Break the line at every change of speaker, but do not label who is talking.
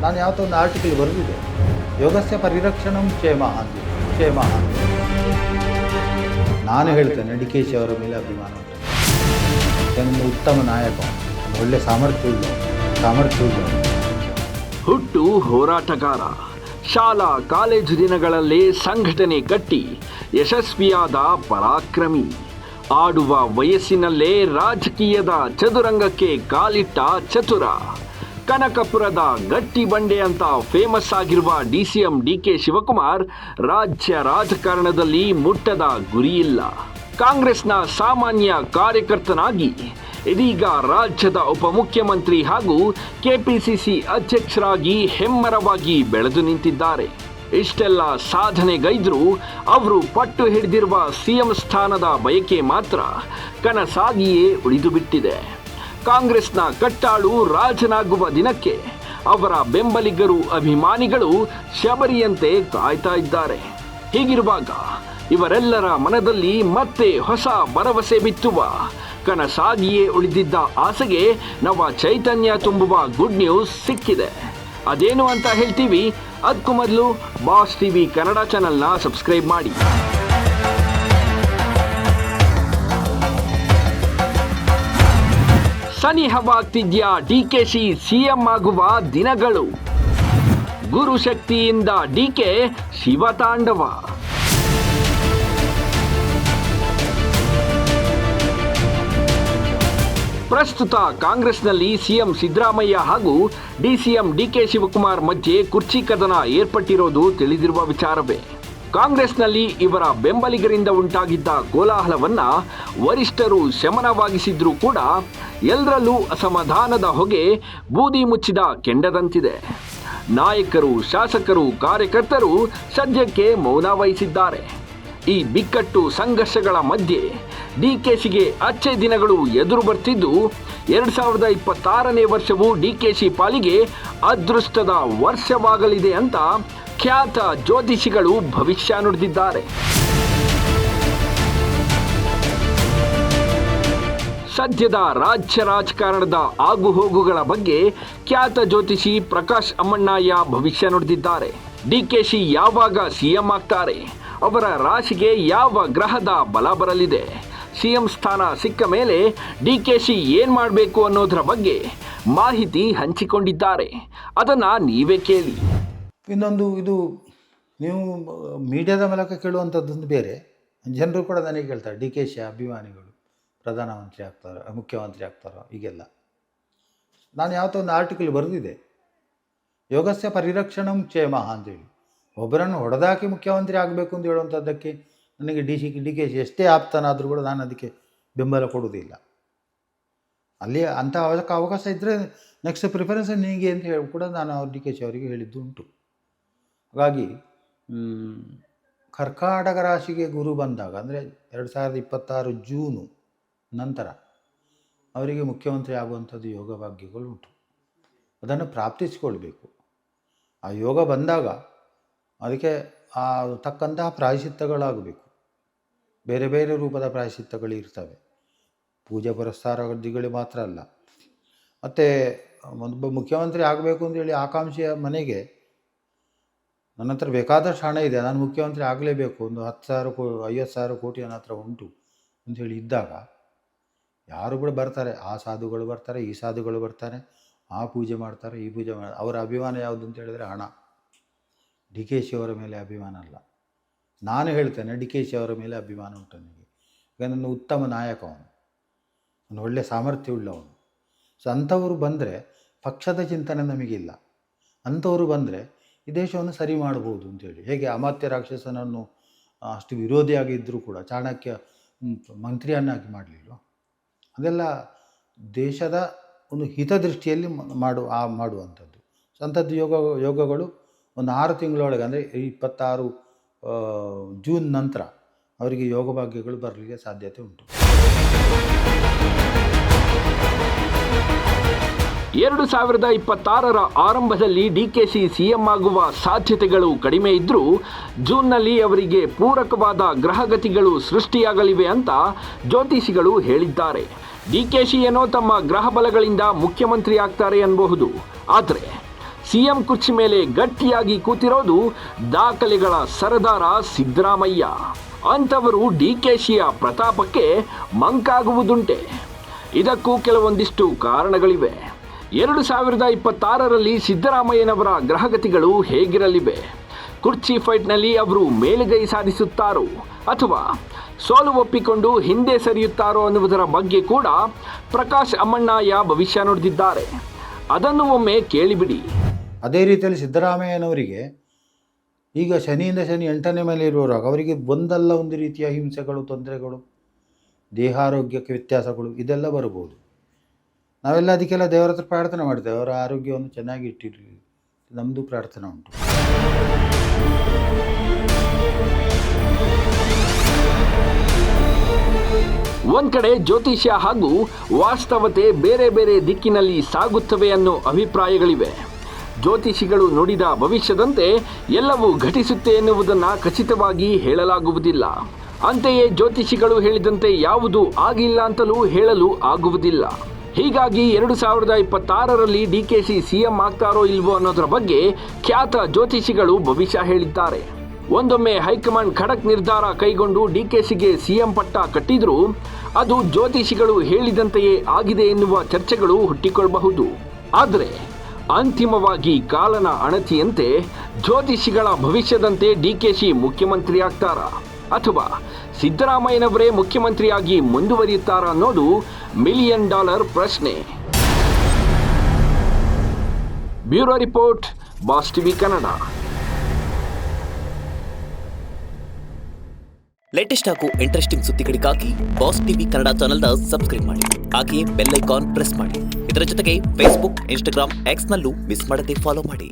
ನಾನು ಯಾವತ್ತೋ ಒಂದು ಆರ್ಟಿಕಲ್ ಬರೆದಿದೆ, ಯೋಗಸ್ಯ ಪರಿರಕ್ಷಣಂ ಕ್ಷೇಮ ಅಂತ. ನಾನು ಹೇಳ್ತೇನೆ ಡಿ ಕೆ ಶಿ ಅವರ ಮೇಲೆ ಅಭಿಮಾನ ಉಂಟು. ಒಂದು ಉತ್ತಮ ನಾಯಕ, ಒಂದು ಒಳ್ಳೆ ಸಾಮರ್ಥ್ಯ.
ಹುಟ್ಟು ಹೋರಾಟಗಾರ, ಶಾಲಾ ಕಾಲೇಜು ದಿನಗಳಲ್ಲೇ ಸಂಘಟನೆ ಕಟ್ಟಿ ಯಶಸ್ವಿಯಾದ ಪರಾಕ್ರಮಿ, ಆಡುವ ವಯಸ್ಸಿನಲ್ಲೇ ರಾಜಕೀಯದ ಚದುರಂಗಕ್ಕೆ ಕಾಲಿಟ್ಟ ಚತುರ, ಕನಕಪುರದ ಗಟ್ಟಿ ಬಂಡೆ ಅಂತ ಫೇಮಸ್ ಆಗಿರುವ DCM DK ಶಿವಕುಮಾರ್ ರಾಜ್ಯ ರಾಜಕಾರಣದಲ್ಲಿ ಮುಟ್ಟದ ಗುರಿಯಿಲ್ಲ. ಕಾಂಗ್ರೆಸ್ನ ಸಾಮಾನ್ಯ ಕಾರ್ಯಕರ್ತನಾಗಿ ಇದೀಗ ರಾಜ್ಯದ ಉಪಮುಖ್ಯಮಂತ್ರಿ ಹಾಗೂ KPCC ಅಧ್ಯಕ್ಷರಾಗಿ ಹೆಮ್ಮರವಾಗಿ ಬೆಳೆದು ನಿಂತಿದ್ದಾರೆ. ಇಷ್ಟೆಲ್ಲ ಸಾಧನೆಗೈದ್ರೂ ಅವರು ಪಟ್ಟು ಹಿಡಿದಿರುವ CM ಸ್ಥಾನದ ಬಯಕೆ ಮಾತ್ರ ಕನಸಾಗಿಯೇ ಉಳಿದು ಬಿಟ್ಟಿದೆ. ಕಾಂಗ್ರೆಸ್ನ ಕಟ್ಟಾಳು ರಾಜನಾಗುವ ದಿನಕ್ಕೆ ಅವರ ಬೆಂಬಲಿಗರು, ಅಭಿಮಾನಿಗಳು ಶಬರಿಯಂತೆ ಕಾಯ್ತಾ ಇದ್ದಾರೆ. ಹೀಗಿರುವಾಗ ಇವರೆಲ್ಲರ ಮನದಲ್ಲಿ ಮತ್ತೆ ಹೊಸ ಭರವಸೆ ಬಿತ್ತುವ, ಕನಸಾಗಿಯೇ ಉಳಿದಿದ್ದ ಆಸೆಗೆ ನವ ಚೈತನ್ಯ ತುಂಬುವ ಗುಡ್ ನ್ಯೂಸ್ ಸಿಕ್ಕಿದೆ. ಅದೇನು ಅಂತ ಹೇಳ್ತೀವಿ. ಅದಕ್ಕೂ ಮೊದಲು ಬಾಸ್ TV ಕನ್ನಡ ಚಾನಲ್ನ ಸಬ್ಸ್ಕ್ರೈಬ್ ಮಾಡಿ. ಸನಿಹವಾಗ್ತಿದ್ಯಾ DKC CM ಆಗುವ ದಿನಗಳು. ಗುರುಶಕ್ತಿಯಿಂದ DK ಶಿವತಾಂಡವ. ಪ್ರಸ್ತುತ ಕಾಂಗ್ರೆಸ್ನಲ್ಲಿ CM ಸಿದ್ದರಾಮಯ್ಯ ಹಾಗೂ DCM DK ಶಿವಕುಮಾರ್ ಮಧ್ಯೆ ಕುರ್ಚಿ ಕದನ ಏರ್ಪಟ್ಟಿರೋದು ತಿಳಿದಿರುವ ವಿಚಾರವೇ. ಕಾಂಗ್ರೆಸ್ನಲ್ಲಿ ಇವರ ಬೆಂಬಲಿಗರಿಂದ ಉಂಟಾಗಿದ್ದ ಕೋಲಾಹಲವನ್ನ ವರಿಷ್ಠರು ಶಮನವಾಗಿಸಿದ್ರೂ ಕೂಡ ಎಲ್ಲರಲ್ಲೂ ಅಸಮಾಧಾನದ ಹೊಗೆ ಬೂದಿ ಮುಚ್ಚಿದ ಕೆಂಡದಂತಿದೆ. ನಾಯಕರು, ಶಾಸಕರು, ಕಾರ್ಯಕರ್ತರು ಸದ್ಯಕ್ಕೆ ಮೌನ ವಹಿಸಿದ್ದಾರೆ. ಈ ಬಿಕ್ಕಟ್ಟು ಸಂಘರ್ಷಗಳ ಮಧ್ಯೆ DKCಗೆ ಅಚ್ಚೆ ದಿನಗಳು ಎದುರು ಬರ್ತಿದ್ದು 2026ನೇ ವರ್ಷವು DKC ಪಾಲಿಗೆ ಅದೃಷ್ಟದ ವರ್ಷವಾಗಲಿದೆ ಅಂತ ಖ್ಯಾತ ಜ್ಯೋತಿಷಿಗಳು ಭವಿಷ್ಯ ನುಡಿದಿದ್ದಾರೆ. ಸದ್ಯದ ರಾಜ್ಯ ರಾಜಕಾರಣದ ಆಗುಹೋಗುಗಳ ಬಗ್ಗೆ ಖ್ಯಾತ ಜ್ಯೋತಿಷಿ ಪ್ರಕಾಶ್ ಅಮ್ಮಣ್ಣಯ್ಯ ಭವಿಷ್ಯ ನುಡಿದಿದ್ದಾರೆ. DKC ಯಾವಾಗ CM ಆಗ್ತಾರೆ, ಅವರ ರಾಶಿಗೆ ಯಾವ ಗ್ರಹದ ಬಲ ಬರಲಿದೆ, CM ಸ್ಥಾನ ಸಿಕ್ಕ ಮೇಲೆ DKC ಏನ್ ಮಾಡಬೇಕು ಅನ್ನೋದರ ಬಗ್ಗೆ ಮಾಹಿತಿ ಹಂಚಿಕೊಂಡಿದ್ದಾರೆ. ಅದನ್ನ ನೀವೇ ಕೇಳಿ.
ಇನ್ನೊಂದು, ಇದು ನೀವು ಮೀಡಿಯಾದ ಮೂಲಕ ಕೇಳುವಂಥದ್ದೊಂದು ಬೇರೆ. ಜನರು ಕೂಡ ನನಗೆ ಕೇಳ್ತಾರೆ, DKC ಅಭಿಮಾನಿಗಳು ಪ್ರಧಾನಮಂತ್ರಿ ಆಗ್ತಾರೋ, ಮುಖ್ಯಮಂತ್ರಿ ಆಗ್ತಾರೋ, ಹೀಗೆಲ್ಲ. ನಾನು ಯಾವತ್ತೋ ಒಂದು ಆರ್ಟಿಕಲ್ ಬರೆದಿದೆ, ಯೋಗಸ್ಯ ಪರಿರಕ್ಷಣಂ ಕ್ಷೇಮ ಅಂತೇಳಿ. ಒಬ್ಬರನ್ನು ಹೊಡೆದಾಕಿ ಮುಖ್ಯಮಂತ್ರಿ ಆಗಬೇಕು ಅಂತ ಹೇಳುವಂಥದ್ದಕ್ಕೆ ನನಗೆ DKC ಎಷ್ಟೇ ಆಪ್ತನಾದರೂ ಕೂಡ ನಾನು ಅದಕ್ಕೆ ಬೆಂಬಲ ಕೊಡುವುದಿಲ್ಲ. ಅಲ್ಲಿ ಅಂಥ ಅವಕಾಶ ಇದ್ದರೆ ನೆಕ್ಸ್ಟ್ ಪ್ರಿಫರೆನ್ಸ್ ನಿನಗೆ ಅಂತ ಹೇಳಿ ಕೂಡ ನಾನು DKC ಅವರಿಗೆ ಹೇಳಿದ್ದು ಉಂಟು. ಹಾಗಾಗಿ ಕರ್ಕಾಟಕ ರಾಶಿಗೆ ಗುರು ಬಂದಾಗ, ಅಂದರೆ 2026 ಜೂನು ನಂತರ ಅವರಿಗೆ ಮುಖ್ಯಮಂತ್ರಿ ಆಗುವಂಥದ್ದು ಯೋಗ ಭಾಗ್ಯಗಳು ಉಂಟು. ಅದನ್ನು ಪ್ರಾಪ್ತಿಸಿಕೊಳ್ಬೇಕು. ಆ ಯೋಗ ಬಂದಾಗ ಅದಕ್ಕೆ ತಕ್ಕಂತಹ ಪ್ರಾಯಶ್ಚಿತ್ತಗಳಾಗಬೇಕು. ಬೇರೆ ಬೇರೆ ರೂಪದ ಪ್ರಾಯಶ್ಚಿತ್ತಗಳು ಇರ್ತವೆ. ಪೂಜೆ ಪುರಸ್ಕಾರಗಳು ಮಾತ್ರ ಅಲ್ಲ. ಮತ್ತು ಒಬ್ಬ ಮುಖ್ಯಮಂತ್ರಿ ಆಗಬೇಕು ಅಂತೇಳಿ ಆಕಾಂಕ್ಷೆಯ ಮನೆಗೆ ನನ್ನ ಹತ್ರ ಬೇಕಾದಷ್ಟು ಹಣ ಇದೆ, ನಾನು ಮುಖ್ಯಮಂತ್ರಿ ಆಗಲೇಬೇಕು, ಒಂದು 50,000 ಕೋಟಿ ನನ್ನ ಹತ್ರ ಉಂಟು ಅಂಥೇಳಿ ಇದ್ದಾಗ ಯಾರು ಕೂಡ ಬರ್ತಾರೆ. ಆ ಸಾಧುಗಳು ಬರ್ತಾರೆ, ಈ ಸಾಧುಗಳು ಬರ್ತಾರೆ, ಆ ಪೂಜೆ ಮಾಡ್ತಾರೆ, ಈ ಪೂಜೆ ಮಾಡ್ತಾರೆ. ಅವರ ಅಭಿಮಾನ ಯಾವುದು ಅಂತ ಹೇಳಿದರೆ ಹಣ. DKC ಅವರ ಮೇಲೆ ಅಭಿಮಾನ ಅಲ್ಲ. ನಾನು ಹೇಳ್ತೇನೆ DKC ಅವರ ಮೇಲೆ ಅಭಿಮಾನ ಉಂಟು ನನಗೆ. ಈಗ ನನ್ನ ಉತ್ತಮ ನಾಯಕ ಅವನು, ಒಂದು ಒಳ್ಳೆ ಸಾಮರ್ಥ್ಯವುಳ್ಳವನು. ಸೊ ಅಂಥವರು ಬಂದರೆ ಪಕ್ಷದ ಚಿಂತನೆ ನಮಗಿಲ್ಲ. ಅಂಥವರು ಬಂದರೆ ಈ ದೇಶವನ್ನು ಸರಿ ಮಾಡ್ಬೋದು ಅಂತೇಳಿ. ಹೇಗೆ ಅಮಾತ್ಯ ರಾಕ್ಷಸನನ್ನು ಅಷ್ಟು ವಿರೋಧಿಯಾಗಿದ್ದರೂ ಕೂಡ ಚಾಣಕ್ಯ ಮಂತ್ರಿಯನ್ನಾಗಿ ಮಾಡಲಿಲ್ಲ. ಅದೆಲ್ಲ ದೇಶದ ಒಂದು ಹಿತದೃಷ್ಟಿಯಲ್ಲಿ ಮಾಡುವಂಥದ್ದು. ಸೊ ಅಂಥದ್ದು ಯೋಗಗಳು ಒಂದು 6 ತಿಂಗಳೊಳಗೆ, ಅಂದರೆ 26 ಜೂನ್ ನಂತರ ಅವರಿಗೆ ಯೋಗ ಭಾಗ್ಯಗಳು ಬರಲಿಕ್ಕೆ ಸಾಧ್ಯತೆ ಉಂಟು.
2026ರ ಆರಂಭದಲ್ಲಿ DKC CM ಆಗುವ ಸಾಧ್ಯತೆಗಳು ಕಡಿಮೆ ಇದ್ದರೂ ಜೂನ್ನಲ್ಲಿ ಅವರಿಗೆ ಪೂರಕವಾದ ಗ್ರಹಗತಿಗಳು ಸೃಷ್ಟಿಯಾಗಲಿವೆ ಅಂತ ಜ್ಯೋತಿಷಿಗಳು ಹೇಳಿದ್ದಾರೆ. DKC ಏನೋ ತಮ್ಮ ಗ್ರಹ ಬಲಗಳಿಂದ ಮುಖ್ಯಮಂತ್ರಿ ಆಗ್ತಾರೆ ಅನ್ನಬಹುದು. ಆದರೆ ಸಿಎಂ ಕುರ್ಚಿ ಮೇಲೆ ಗಟ್ಟಿಯಾಗಿ ಕೂತಿರೋದು ದಾಖಲೆಗಳ ಸರದಾರ ಸಿದ್ದರಾಮಯ್ಯ. ಅಂಥವರು ಡಿಕೆಶಿಯ ಪ್ರತಾಪಕ್ಕೆ ಮಂಕಾಗುವುದುಂಟೆ. ಇದಕ್ಕೂ ಕೆಲವೊಂದಿಷ್ಟು ಕಾರಣಗಳಿವೆ. 2026ರಲ್ಲಿ ಸಿದ್ದರಾಮಯ್ಯನವರ ಗ್ರಹಗತಿಗಳು ಹೇಗಿರಲಿವೆ? ಕುರ್ಚಿ ಫೈಟ್ನಲ್ಲಿ ಅವರು ಮೇಲುಗೈ ಸಾಧಿಸುತ್ತಾರೋ ಅಥವಾ ಸೋಲು ಒಪ್ಪಿಕೊಂಡು ಹಿಂದೆ ಸರಿಯುತ್ತಾರೋ ಅನ್ನುವುದರ ಬಗ್ಗೆ ಕೂಡ ಪ್ರಕಾಶ್ ಅಮ್ಮಣ್ಣಯ್ಯ ಭವಿಷ್ಯ ನುಡಿದಿದ್ದಾರೆ. ಅದನ್ನು ಒಮ್ಮೆ ಕೇಳಿಬಿಡಿ.
ಅದೇ ರೀತಿಯಲ್ಲಿ ಸಿದ್ದರಾಮಯ್ಯನವರಿಗೆ ಈಗ ಶನಿಯಿಂದ ಶನಿ 8ನೇ ಮೇಲೆ ಇರುವಾಗ ಅವರಿಗೆ ಒಂದಲ್ಲ ಒಂದು ರೀತಿಯ ಹಿಂಸೆಗಳು, ತೊಂದರೆಗಳು, ದೇಹಾರೋಗ್ಯಕ್ಕೆ ವ್ಯತ್ಯಾಸಗಳು ಇದೆಲ್ಲ ಬರ್ಬೋದು. ನಾವೆಲ್ಲ ಅದಕ್ಕೆಲ್ಲ ದೇವರ ಹತ್ರ ಪ್ರಾರ್ಥನೆ ಮಾಡ್ತೇವೆ, ಅವರ ಆರೋಗ್ಯವನ್ನು ಚೆನ್ನಾಗಿ ಇಟ್ಟಿರಲಿ. ನಮ್ಮದು ಪ್ರಾರ್ಥನೆ ಉಂಟು.
ಒಂದ್ ಕಡೆ ಜ್ಯೋತಿಷ್ಯ ಹಾಗೂ ವಾಸ್ತವತೆ ಬೇರೆ ಬೇರೆ ದಿಕ್ಕಿನಲ್ಲಿ ಸಾಗುತ್ತವೆ ಅನ್ನೋ ಅಭಿಪ್ರಾಯಗಳಿವೆ. ಜ್ಯೋತಿಷಿಗಳು ನುಡಿದ ಭವಿಷ್ಯದಂತೆ ಎಲ್ಲವೂ ಘಟಿಸುತ್ತೆ ಎನ್ನುವುದನ್ನು ಖಚಿತವಾಗಿ ಹೇಳಲಾಗುವುದಿಲ್ಲ. ಅಂತೆಯೇ ಜ್ಯೋತಿಷಿಗಳು ಹೇಳಿದಂತೆ ಯಾವುದೂ ಆಗಿಲ್ಲ ಅಂತಲೂ ಹೇಳಲು ಆಗುವುದಿಲ್ಲ. ಹೀಗಾಗಿ 2026ರಲ್ಲಿ ಡಿಕೆಶಿ ಸಿಎಂ ಆಗ್ತಾರೋ ಇಲ್ವೋ ಅನ್ನೋದರ ಬಗ್ಗೆ ಖ್ಯಾತ ಜ್ಯೋತಿಷಿಗಳು ಭವಿಷ್ಯ ಹೇಳಿದ್ದಾರೆ. ಒಂದೊಮ್ಮೆ ಹೈಕಮಾಂಡ್ ಖಡಕ್ ನಿರ್ಧಾರ ಕೈಗೊಂಡು ಡಿಕೆಶಿಗೆ ಸಿಎಂ ಪಟ್ಟ ಕಟ್ಟಿದ್ರೂ ಅದು ಜ್ಯೋತಿಷಿಗಳು ಹೇಳಿದಂತೆಯೇ ಆಗಿದೆ ಎನ್ನುವ ಚರ್ಚೆಗಳು ಹುಟ್ಟಿಕೊಳ್ಳಬಹುದು. ಆದರೆ ಅಂತಿಮವಾಗಿ ಕಾಲನ ಅಣತಿಯಂತೆ ಜ್ಯೋತಿಷಿಗಳ ಭವಿಷ್ಯದಂತೆ ಡಿಕೆಶಿ ಮುಖ್ಯಮಂತ್ರಿ ಆಗ್ತಾರಾ ಅಥವಾ ಸಿದ್ದರಾಮಯ್ಯನವರೇ ಮುಖ್ಯಮಂತ್ರಿಯಾಗಿ ಮುಂದುವರಿಯುತ್ತಾರಾ ಅನ್ನೋದು $1 ಮಿಲಿಯನ್ ಪ್ರಶ್ನೆ. Bureau report, boss TV Kannada.
Latest ಹಾಗೂ ಇಂಟ್ರೆಸ್ಟಿಂಗ್ ಸುದ್ದಿಗಳಿಗಾಗಿ ಬಾಸ್ ಟಿವಿ ಕನ್ನಡ ಚಾನೆಲ್ನ ಸಬ್ಸ್ಕ್ರೈಬ್ ಮಾಡಿ. ಹಾಗೆಯೇ ಬೆಲ್ ಐಕಾನ್ ಪ್ರೆಸ್ ಮಾಡಿ. ಇದರ ಜೊತೆಗೆ ಫೇಸ್ಬುಕ್, ಇನ್ಸ್ಟಾಗ್ರಾಮ್, ಎಕ್ಸ್ನಲ್ಲೂ ಮಿಸ್ ಮಾಡದೆ ಫಾಲೋ ಮಾಡಿ.